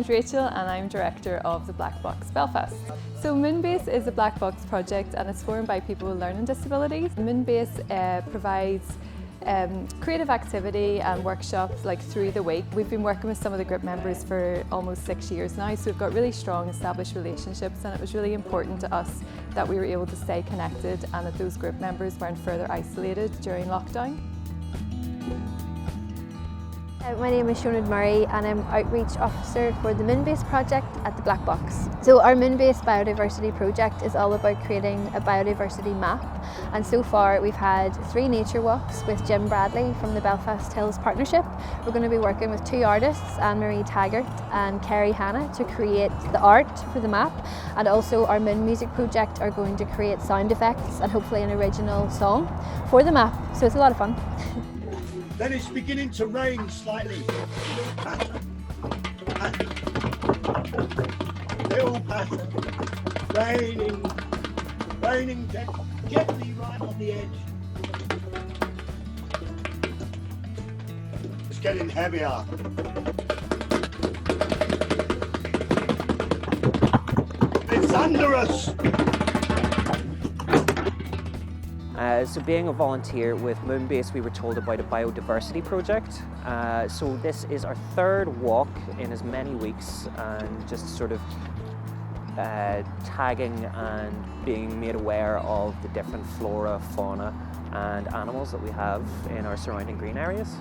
name's Rachel and I'm Director of the Black Box Belfast. So Moonbase is a black box project and it's formed by people with learning disabilities. Moonbase provides creative activity and workshops through the week. We've been working with some of the group members for almost 6 years now, so we've got really strong established relationships, and it was really important to us that we were able to stay connected and that those group members weren't further isolated during lockdown. My name is Siobhan Murray and I'm Outreach Officer for the Moonbase project at the Black Box. So our Moonbase Biodiversity project is all about creating a biodiversity map, and so far we've had 3 nature walks with Jim Bradley from the Belfast Hills Partnership. We're going to be working with 2 artists, Anne-Marie Taggart and Kerry Hanna, to create the art for the map, and also our Moon Music project are going to create sound effects and hopefully an original song for the map, so it's a lot of fun. Then it's beginning to rain slightly. Little pattern. Raining gently right on the edge. It's getting heavier. It's under us. So being a volunteer with Moonbase, we were told about a biodiversity project. So this is our 3rd walk in as many weeks, and just sort of tagging and being made aware of the different flora, fauna and animals that we have in our surrounding green areas.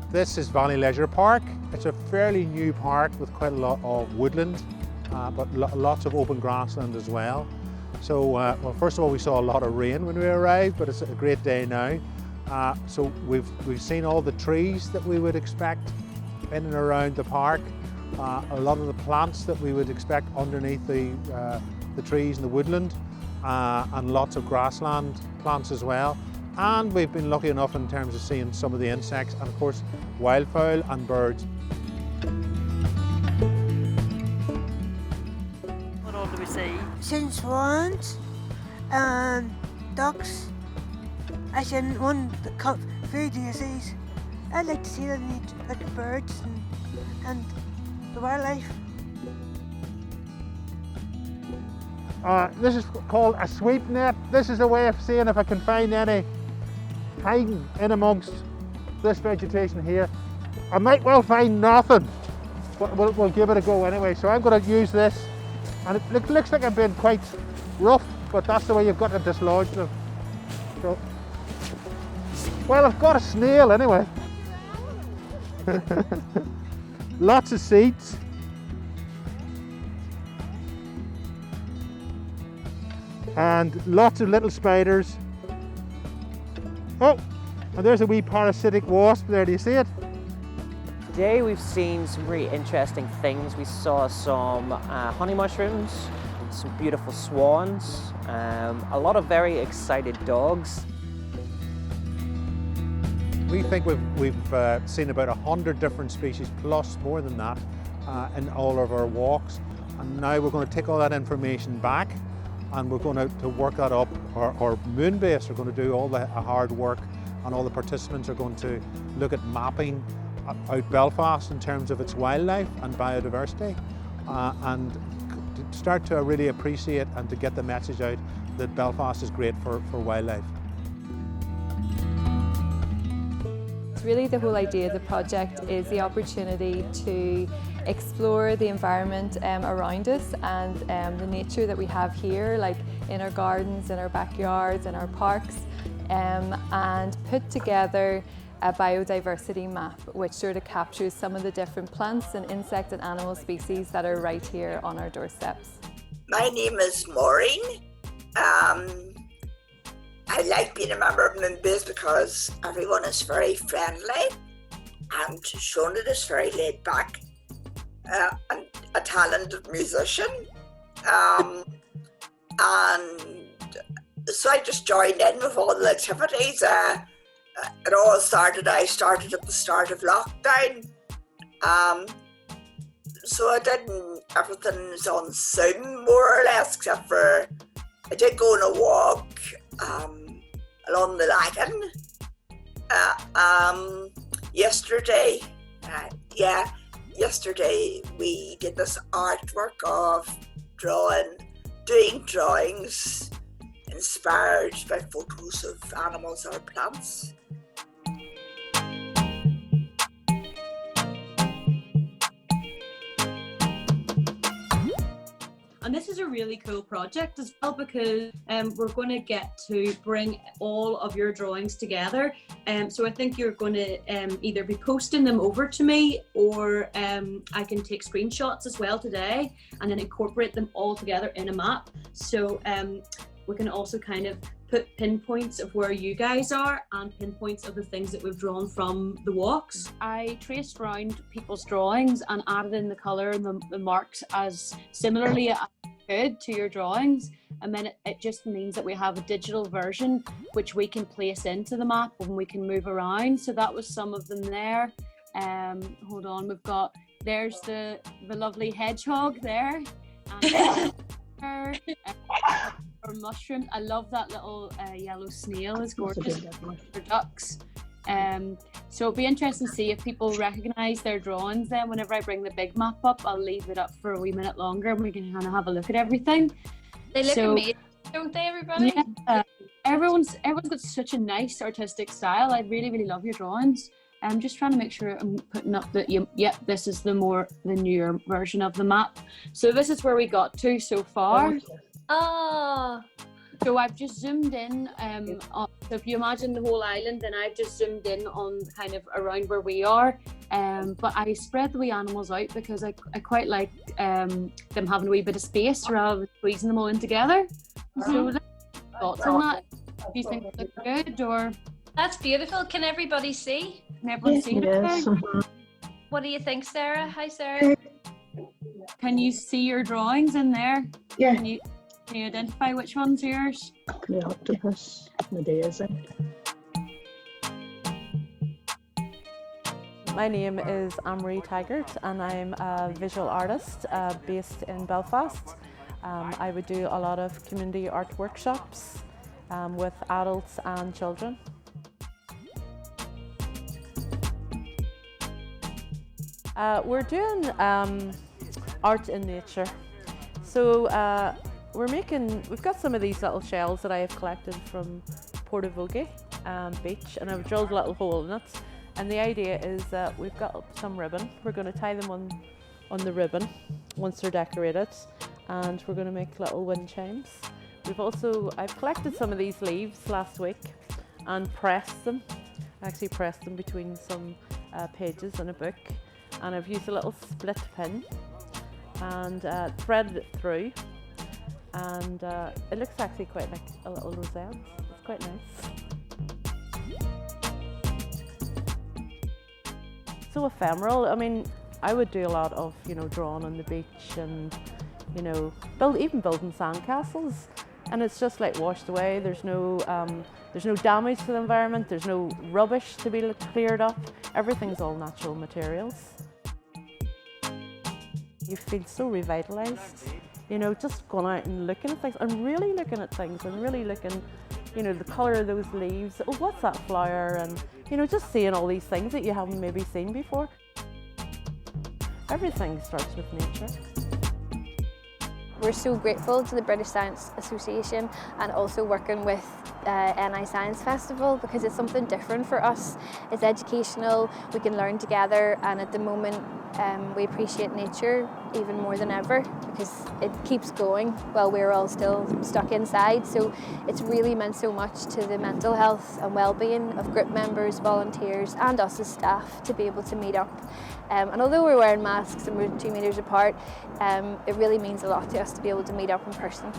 This is Valley Leisure Park. It's a fairly new park with quite a lot of woodland, but lots of open grassland as well. So, well, first of all, we saw a lot of rain when we arrived, but it's a great day now. So we've seen all the trees that we would expect in and around the park, a lot of the plants that we would expect underneath the trees in the woodland, and lots of grassland plants as well. And we've been lucky enough in terms of seeing some of the insects and, of course, wildfowl and birds. What all do we see? Seen swans and ducks. I seen one few daisies. I'd like to see the birds and the wildlife. This is called a sweep net. This is a way of seeing if I can find any hiding in amongst this vegetation here. I might well find nothing, but we'll give it a go anyway. So I'm going to use this, and it looks like I've been quite rough, but that's the way you've got to dislodge them. So, well, I've got a snail anyway. Lots of seeds. And lots of little spiders. Oh, and there's a wee parasitic wasp there, do you see it? Today we've seen some really interesting things. We saw some honey mushrooms, some beautiful swans, a lot of very excited dogs. We think we've seen about 100 different species, plus more than that, in all of our walks. And now we're going to take all that information back, and we're going to work that up. Our Moonbase are going to do all the hard work, and all the participants are going to look at mapping out Belfast in terms of its wildlife and biodiversity, and to start to really appreciate and to get the message out that Belfast is great for wildlife. Really, the whole idea of the project is the opportunity to explore the environment around us and the nature that we have here, like in our gardens, in our backyards, in our parks, and put together a biodiversity map which sort of captures some of the different plants and insect and animal species that are right here on our doorsteps. My name is Maureen. I like being a member of Moonbase because everyone is very friendly and Shona is very laid back, and a talented musician. And so I just joined in with all the activities. It all started, I started at the start of lockdown. So I did everything's on Zoom more or less, except for I did go on a walk along the Lagan yesterday. yeah, yesterday we did this artwork of doing drawings inspired by photos of animals or plants. And this is a really cool project as well, because we're going to get to bring all of your drawings together. So I think you're going to either be posting them over to me, or I can take screenshots as well today and then incorporate them all together in a map. So we can also kind of put pinpoints of where you guys are and pinpoints of the things that we've drawn from the walks. I traced around people's drawings and added in the colour and the marks as similarly as I could to your drawings, and then it just means that we have a digital version which we can place into the map and we can move around. So that was some of them there. Hold on, we've got, there's the lovely hedgehog there, and or mushrooms. I love that little yellow snail, is gorgeous for ducks. So it'll be interesting to see if people recognise their drawings. Then whenever I bring the big map up, I'll leave it up for a wee minute longer and we can kind of have a look at everything. They look amazing, don't they, everybody? Yeah, everyone's got such a nice artistic style. I really love your drawings. I'm just trying to make sure I'm putting up that, yep, this is the newer version of the map. So this is where we got to so far. Oh. So I've just zoomed in, so if you imagine the whole island, then I've just zoomed in on kind of around where we are. But I spread the wee animals out because I quite like them having a wee bit of space rather than squeezing them all in together. So thoughts on that? Do you think it looks good, or? That's beautiful. Can everybody see? Can everyone see it okay? What do you think, Sarah? Hi, Sarah. Can you see your drawings in there? Yeah. Can you identify which one's yours? The octopus, the daisy. My name is Anne-Marie Taggart and I'm a visual artist based in Belfast. I would do a lot of community art workshops with adults and children. We're doing art in nature. So we've got some of these little shells that I have collected from Portavogie beach, and I've drilled a little hole in it. And the idea is that we've got some ribbon. We're going to tie them on the ribbon once they're decorated, and we're going to make little wind chimes. I've collected some of these leaves last week and pressed them. I actually pressed them between some pages in a book, and I've used a little split pin and threaded it through. And it looks actually quite like a little rosette. It's quite nice. So ephemeral. I mean, I would do a lot of, drawing on the beach and, even building sandcastles. And it's just like washed away. There's no damage to the environment. There's no rubbish to be cleared up. Everything's all natural materials. You feel so revitalised. Just going out and looking at things and really looking at things and really looking, the colour of those leaves. Oh, what's that flower? And, just seeing all these things that you haven't maybe seen before. Everything starts with nature. We're so grateful to the British Science Association and also working with NI Science Festival, because it's something different for us. It's educational, we can learn together, and at the moment we appreciate nature even more than ever because it keeps going while we're all still stuck inside. So it's really meant so much to the mental health and well-being of group members, volunteers and us as staff to be able to meet up. And although we're wearing masks and we're 2 meters apart, it really means a lot to us to be able to meet up in person.